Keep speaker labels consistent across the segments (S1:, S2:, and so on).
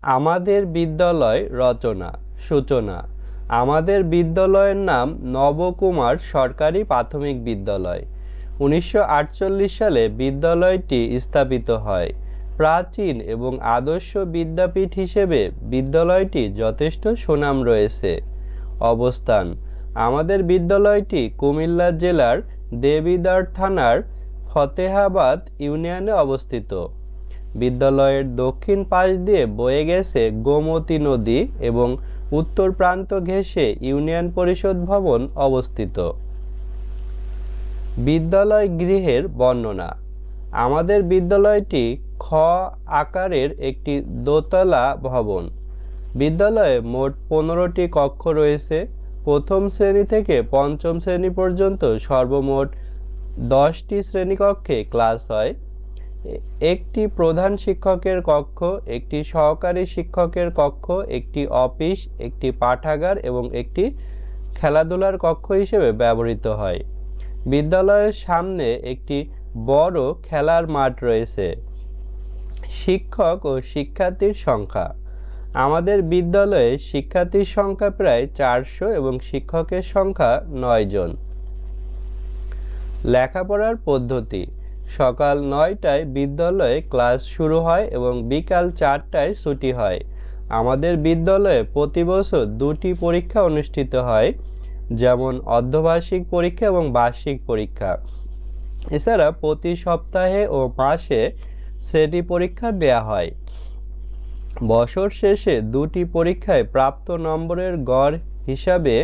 S1: আমাদের বিদ্যালয় রচনা সূচনা। আমাদের বিদ্যালয়ের নাম নবকুমার সরকারি প্রাথমিক বিদ্যালয়। 1948 সালে বিদ্যালয়টি স্থাপিত হয়। প্রাচীন এবং আদর্শ বিদ্যাপীঠ হিসেবে বিদ্যালয়টি যথেষ্ট সুনাম রয়েছে। অবস্থান: আমাদের বিদ্যালয়টি কুমিল্লা জেলার দেবিদ্বার থানার ফতেহাবাদ ইউনিয়নে অবস্থিত। বিদ্যালয়ের দক্ষিণ পাশ দিয়ে বয়ে গেছে গোমতী নদী এবং উত্তর প্রান্ত ঘেঁষে ইউনিয়ন পরিষদ ভবন অবস্থিত। বিদ্যালয় গৃহের বর্ণনা: আমাদের বিদ্যালয়টি খ আকারের একটি দোতলা ভবন। বিদ্যালয়ে মোট 15টি কক্ষ রয়েছে। প্রথম শ্রেণী থেকে পঞ্চম শ্রেণী পর্যন্ত সর্বমোট 10টি শ্রেণীকক্ষে ক্লাস হয়। একটি প্রধান শিক্ষকের কক্ষ, একটি সহকারী শিক্ষকের কক্ষ, একটি অফিস, একটি পাঠাগার এবং একটি খেলাধুলার কক্ষ হিসেবে ব্যবহৃত হয়। বিদ্যালয়ের সামনে একটি বড় খেলার মাঠ রয়েছে। শিক্ষক ও শিক্ষার্থীর সংখ্যা: আমাদের বিদ্যালয়ে শিক্ষার্থীর সংখ্যা প্রায় 400 এবং শিক্ষকের সংখ্যা 9 জন। লেখাপড়ার পদ্ধতি: সকাল 9টায় বিদ্যালয়ে ক্লাস শুরু হয় এবং বিকাল 4টায় ছুটি হয়। আমাদের বিদ্যালয়ে প্রতি বছর 2টি পরীক্ষা অনুষ্ঠিত হয়, যেমন অর্ধবার্ষিক পরীক্ষা এবং বার্ষিক পরীক্ষা। এছাড়া প্রতি সপ্তাহে ও মাসে শ্রেণী পরীক্ষা দেওয়া হয়। বছর শেষে 2টি পরীক্ষায় প্রাপ্ত নম্বরের গড় হিসাবে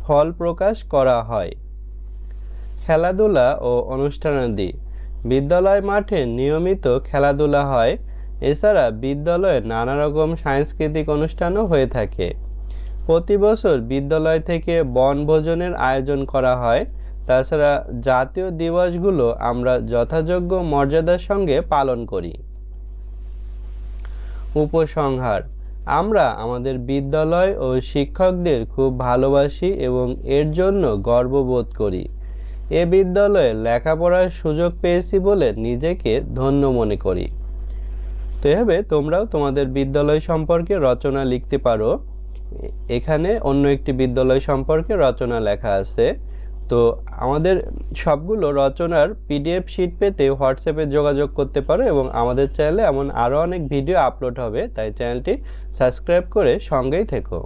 S1: ফল প্রকাশ করা হয়। খেলাধুলা ও অনুষ্ঠানাদি: বিদ্যালয় মাঠে নিয়মিত খেলাধুলা হয়। এছাড়া বিদ্যালয়ে নানা রকম সাংস্কৃতিক অনুষ্ঠানও হয়ে থাকে। প্রতি বছর বিদ্যালয় থেকে বনভোজনের আয়োজন করা হয়। তাছাড়া জাতীয় দিবসগুলো আমরা যথাযোগ্য মর্যাদার সঙ্গে পালন করি। উপসংহার: আমরা আমাদের বিদ্যালয় ও শিক্ষকদের খুব ভালোবাসি এবং এর জন্য গর্ববোধ করি। এ বিদ্যালয়ে লেখাপড়ার সুযোগ পেয়েছি বলে নিজেকে ধন্য মনে করি। তো এভাবে তোমরাও তোমাদের বিদ্যালয় সম্পর্কে রচনা লিখতে পারো। এখানে অন্য একটি বিদ্যালয় সম্পর্কে রচনা লেখা আছে। তো আমাদের সবগুলো রচনার PDF শিট পেতে হোয়াটসঅ্যাপে যোগাযোগ করতে পারো এবং আমাদের চ্যানেলে এমন আরও অনেক ভিডিও আপলোড হবে, তাই চ্যানেলটি সাবস্ক্রাইব করে সঙ্গেই থেকো।